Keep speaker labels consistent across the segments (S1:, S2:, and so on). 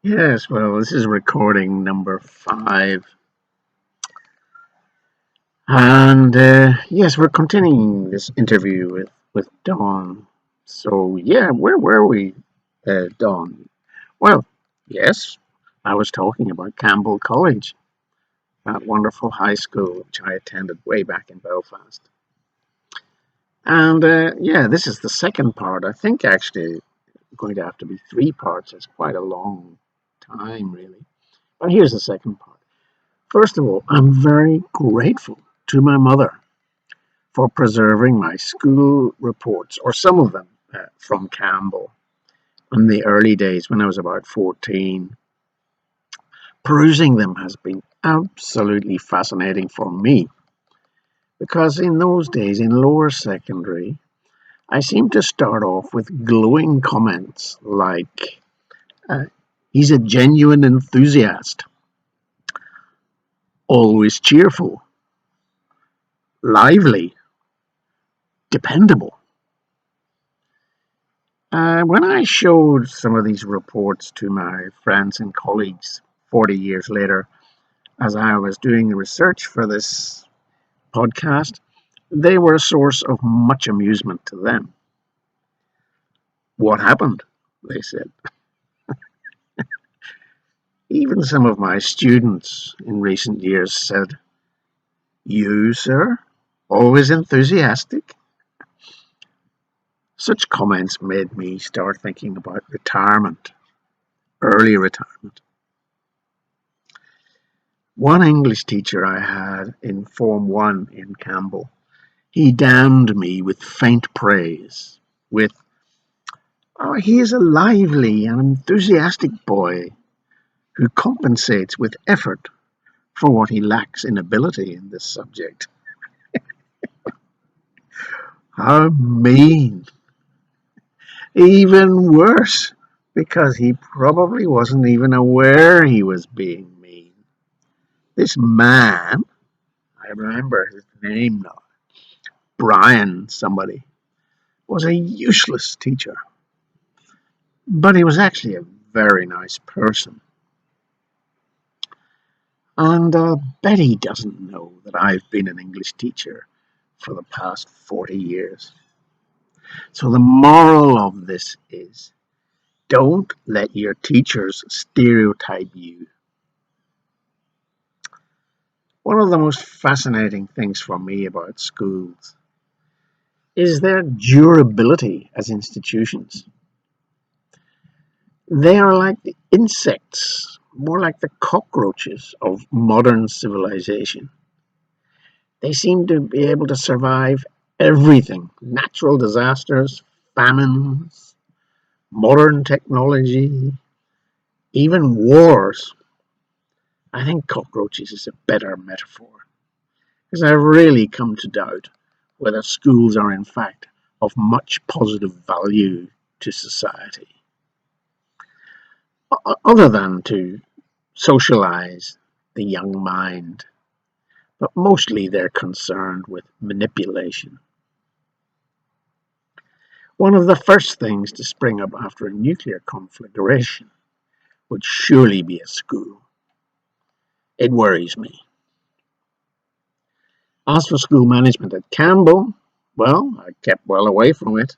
S1: Yes, well, this is recording number 5. And yes, we're continuing this interview with Dawn. So, yeah, where were we, Dawn? Well, yes, I was talking about Campbell College, that wonderful high school which I attended way back in Belfast. And yeah, this is the second part. I think actually going to have to be 3 parts. It's quite a long time, really. But here's the second part. First of all, I'm very grateful to my mother for preserving my school reports, or some of them, from Campbell in the early days when I was about 14. Perusing them has been absolutely fascinating for me because in those days in lower secondary, I seemed to start off with glowing comments like, uh, he's a genuine enthusiast, always cheerful, lively, dependable. When I showed some of these reports to my friends and colleagues 40 years later, as I was doing research for this podcast, they were a source of much amusement to them. What happened? They said. Even some of my students in recent years said, "You, sir, always enthusiastic." Such comments made me start thinking about retirement, early retirement. One English teacher I had in Form 1 in Campbell, he damned me with faint praise, with, "Oh, he is a lively and enthusiastic boy who compensates with effort for what he lacks in ability in this subject." How mean! Even worse, because he probably wasn't even aware he was being mean. This man, I remember his name now, Brian somebody, was a useless teacher. But he was actually a very nice person. And Betty doesn't know that I've been an English teacher for the past 40 years. So the moral of this is, don't let your teachers stereotype you. One of the most fascinating things for me about schools is their durability as institutions. They are like the insects, more like the cockroaches of modern civilization. They seem to be able to survive everything: natural disasters, famines, modern technology, even wars. I think cockroaches is a better metaphor because I've really come to doubt whether schools are in fact of much positive value to society, other than to socialize the young mind, but mostly they're concerned with manipulation. One of the first things to spring up after a nuclear conflagration would surely be a school. It worries me. As for school management at Campbell, well, I kept well away from it.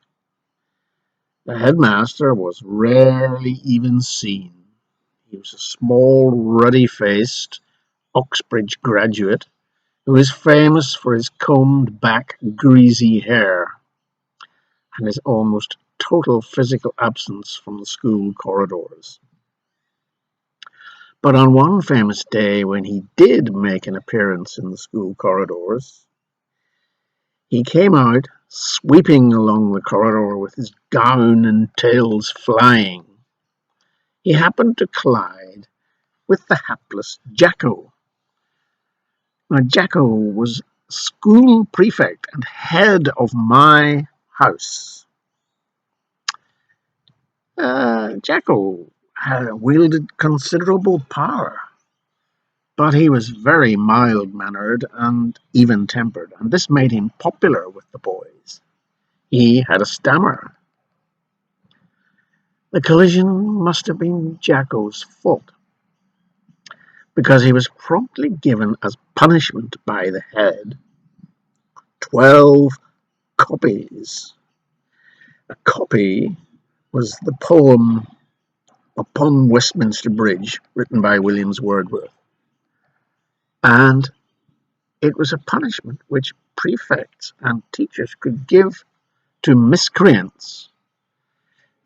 S1: The headmaster was rarely even seen. He was a small, ruddy-faced Oxbridge graduate who is famous for his combed-back, greasy hair and his almost total physical absence from the school corridors. But on one famous day when he did make an appearance in the school corridors, he came out sweeping along the corridor with his gown and tails flying. He happened to collide with the hapless Jacko. Now, Jacko was school prefect and head of my house. Jacko had wielded considerable power, but he was very mild-mannered and even-tempered, and this made him popular with the boys. He had a stammer. The collision must have been Jacko's fault, because he was promptly given as punishment by the head 12 copies. A copy was the poem Upon Westminster Bridge, written by William Wordsworth, and it was a punishment which prefects and teachers could give to miscreants.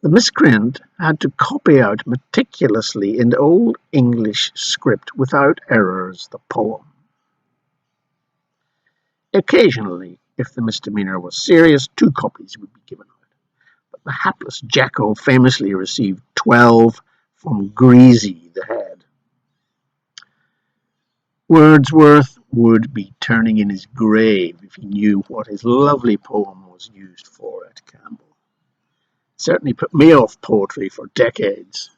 S1: The miscreant had to copy out meticulously in Old English script without errors the poem. Occasionally, if the misdemeanor was serious, 2 copies would be given out. But the hapless Jacko famously received 12 from Greasy the head. Wordsworth would be turning in his grave if he knew what his lovely poem was used for at Campbell. It certainly put me off poetry for decades.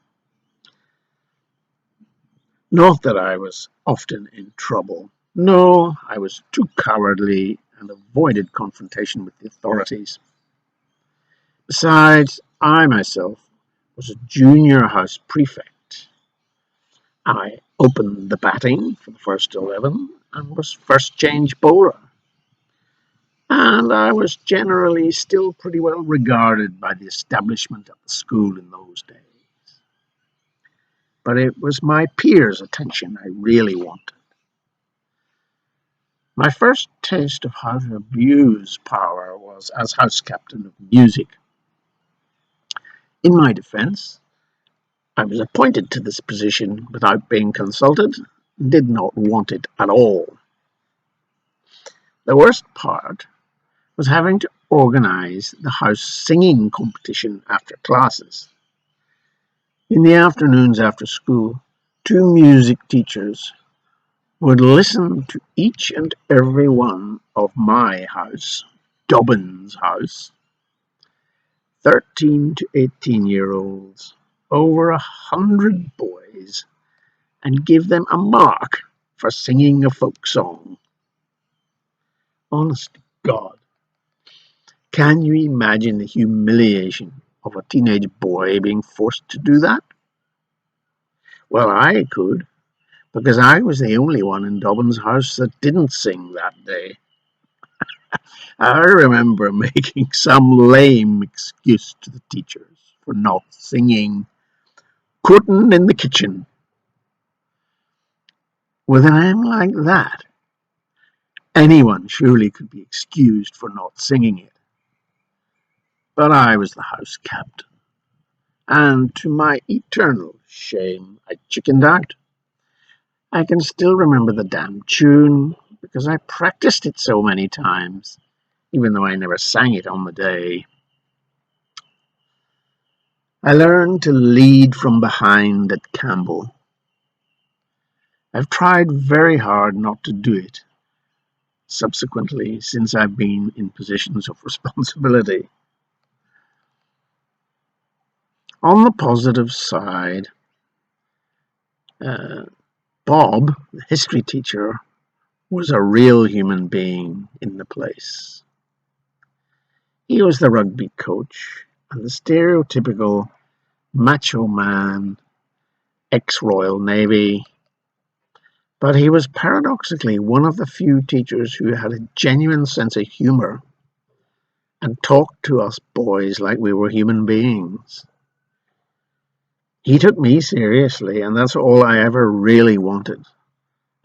S1: Not that I was often in trouble. No, I was too cowardly and avoided confrontation with the authorities. Besides, I myself was a junior house prefect. I opened the batting for the first 11 and was first change bowler. And I was generally still pretty well regarded by the establishment of the school in those days. But it was my peers' attention I really wanted. My first taste of how to abuse power was as house captain of music. In my defense, I was appointed to this position without being consulted and did not want it at all. The worst part was having to organize the house singing competition after classes. In the afternoons after school, 2 music teachers would listen to each and every one of my house, Dobbin's house, 13 to 18-year-olds, over 100 boys, and give them a mark for singing a folk song. Honest to God, can you imagine the humiliation of a teenage boy being forced to do that? Well, I could, because I was the only one in Dobbin's house that didn't sing that day. I remember making some lame excuse to the teachers for not singing "Cooking in the Kitchen." With a name like that, anyone surely could be excused for not singing it. But I was the house captain, and to my eternal shame, I chickened out. I can still remember the damn tune, because I practiced it so many times, even though I never sang it on the day. I learned to lead from behind at Campbell. I've tried very hard not to do it subsequently since I've been in positions of responsibility. On the positive side, Bob, the history teacher, was a real human being in the place. He was the rugby coach and the stereotypical macho man, ex-Royal Navy, but he was paradoxically one of the few teachers who had a genuine sense of humor and talked to us boys like we were human beings. He took me seriously, and that's all I ever really wanted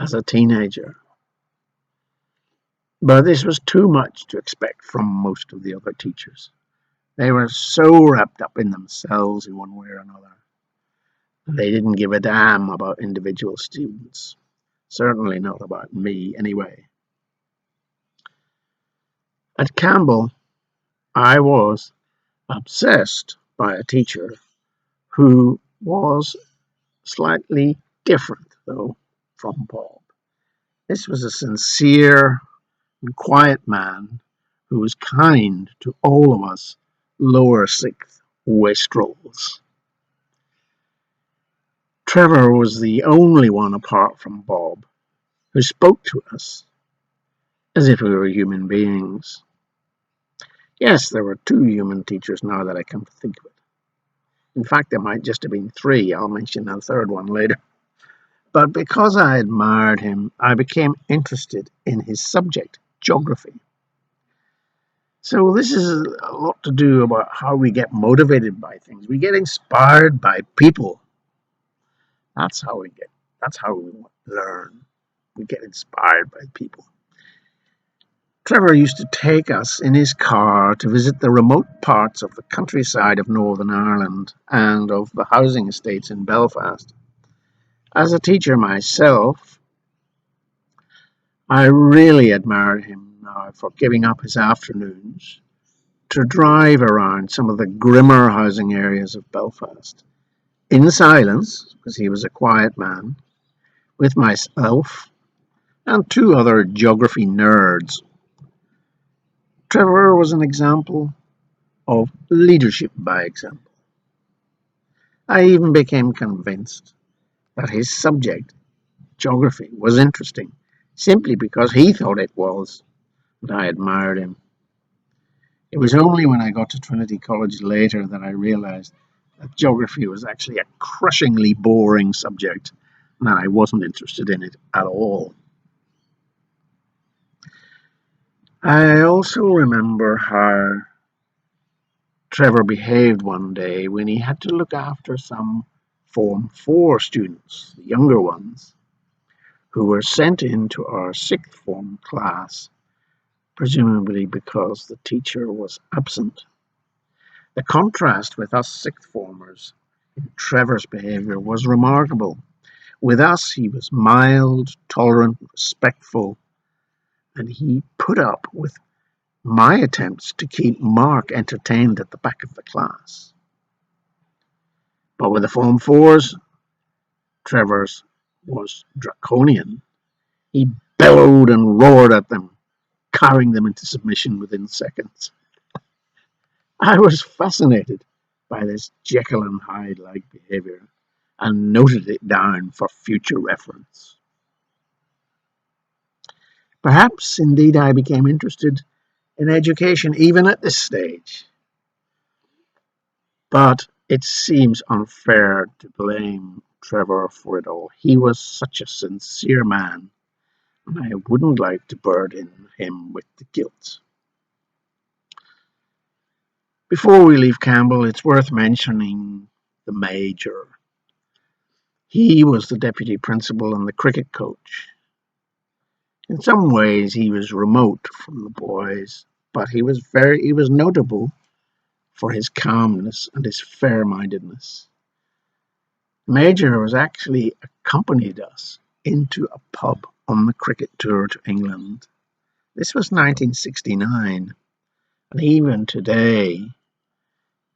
S1: as a teenager. But this was too much to expect from most of the other teachers. They were so wrapped up in themselves in one way or another. They didn't give a damn about individual students. Certainly not about me, anyway. At Campbell, I was obsessed by a teacher who was slightly different, though, from Bob. This was a sincere and quiet man who was kind to all of us lower sixth wastrels. Trevor was the only one apart from Bob who spoke to us as if we were human beings. Yes, there were 2 human teachers now that I come to think of it. In fact, there might just have been three. I'll mention a third one later. But because I admired him, I became interested in his subject, geography. So this is a lot to do about how we get motivated by things. We get inspired by people. That's how we get. That's how we learn. We get inspired by people. Trevor used to take us in his car to visit the remote parts of the countryside of Northern Ireland and of the housing estates in Belfast. As a teacher myself, I really admire him now for giving up his afternoons to drive around some of the grimmer housing areas of Belfast in silence, because he was a quiet man, with myself and two other geography nerds. Trevor was an example of leadership by example. I even became convinced that his subject, geography, was interesting simply because he thought it was, and I admired him. It was only when I got to Trinity College later that I realized that geography was actually a crushingly boring subject and that I wasn't interested in it at all. I also remember how Trevor behaved one day when he had to look after some Form 4 students, the younger ones, who were sent into our sixth form class, presumably because the teacher was absent. The contrast with us sixth formers in Trevor's behaviour was remarkable. With us, he was mild, tolerant, respectful, and he put up with my attempts to keep Mark entertained at the back of the class. But with the Form 4s, Trevor's was draconian. He bellowed and roared at them, carrying them into submission within seconds. I was fascinated by this Jekyll and Hyde-like behaviour and noted it down for future reference. Perhaps, indeed, I became interested in education even at this stage. But it seems unfair to blame Trevor for it all. He was such a sincere man, and I wouldn't like to burden him with the guilt. Before we leave Campbell, it's worth mentioning the Major. He was the deputy principal and the cricket coach. In some ways, he was remote from the boys, but he was notable for his calmness and his fair-mindedness. Major was actually accompanied us into a pub on the cricket tour to England. This was 1969, and even today,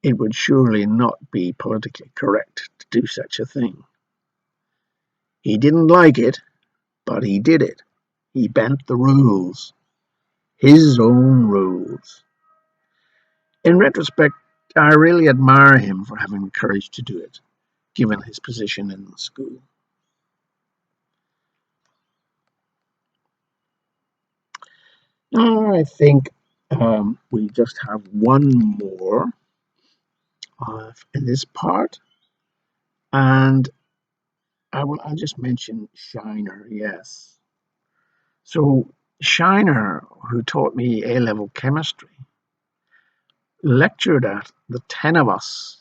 S1: it would surely not be politically correct to do such a thing. He didn't like it, but he did it. He bent the rules, his own rules. In retrospect, I really admire him for having the courage to do it, given his position in the school. Now I think we just have one more in this part, and I'll just mention Shiner. Yes, so Shiner, who taught me A-level chemistry, lectured at the 10 of us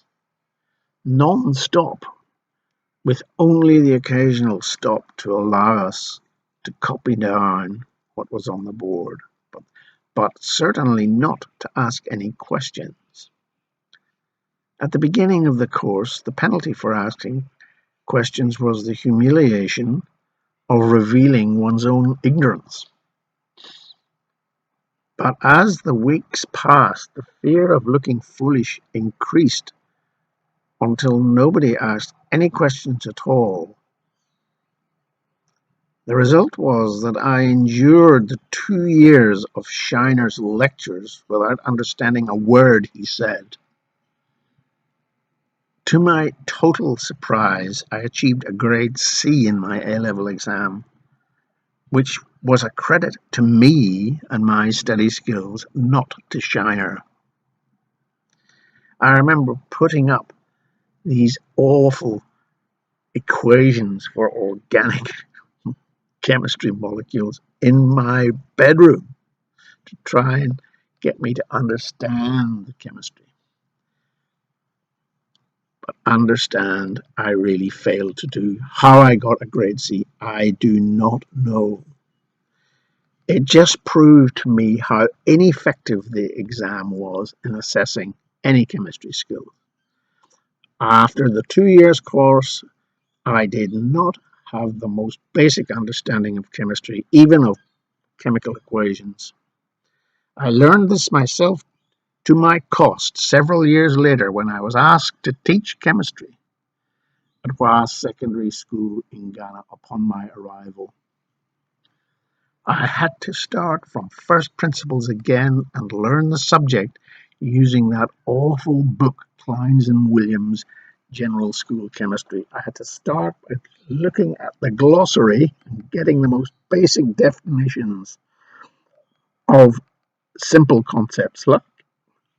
S1: non-stop, with only the occasional stop to allow us to copy down what was on the board, but certainly not to ask any questions. At the beginning of the course, the penalty for asking questions was the humiliation of revealing one's own ignorance. But as the weeks passed, the fear of looking foolish increased until nobody asked any questions at all. The result was that I endured the 2 years of Shiner's lectures without understanding a word he said. To my total surprise, I achieved a grade C in my A-level exam, which was a credit to me and my study skills, not to Shiner. I remember putting up these awful equations for organic chemistry molecules in my bedroom to try and get me to understand the chemistry. But understand, I really failed to do. How I got a grade C, I do not know. It just proved to me how ineffective the exam was in assessing any chemistry skill. After the 2 years course, I did not have the most basic understanding of chemistry, even of chemical equations. I learned this myself to my cost several years later when I was asked to teach chemistry at Wa Secondary School in Ghana upon my arrival. I had to start from first principles again and learn the subject using that awful book, Kleins and Williams' General School Chemistry. I had to start by looking at the glossary and getting the most basic definitions of simple concepts like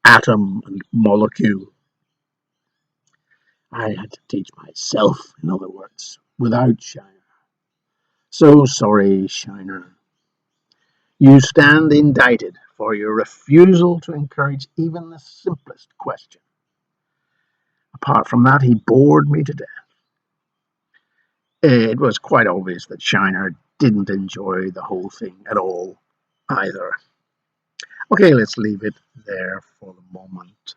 S1: atom and molecule. I had to teach myself, in other words, without Shiner. So sorry, Shiner. You stand indicted for your refusal to encourage even the simplest question. Apart from that, he bored me to death. It was quite obvious that Shiner didn't enjoy the whole thing at all either. Okay, let's leave it there for the moment.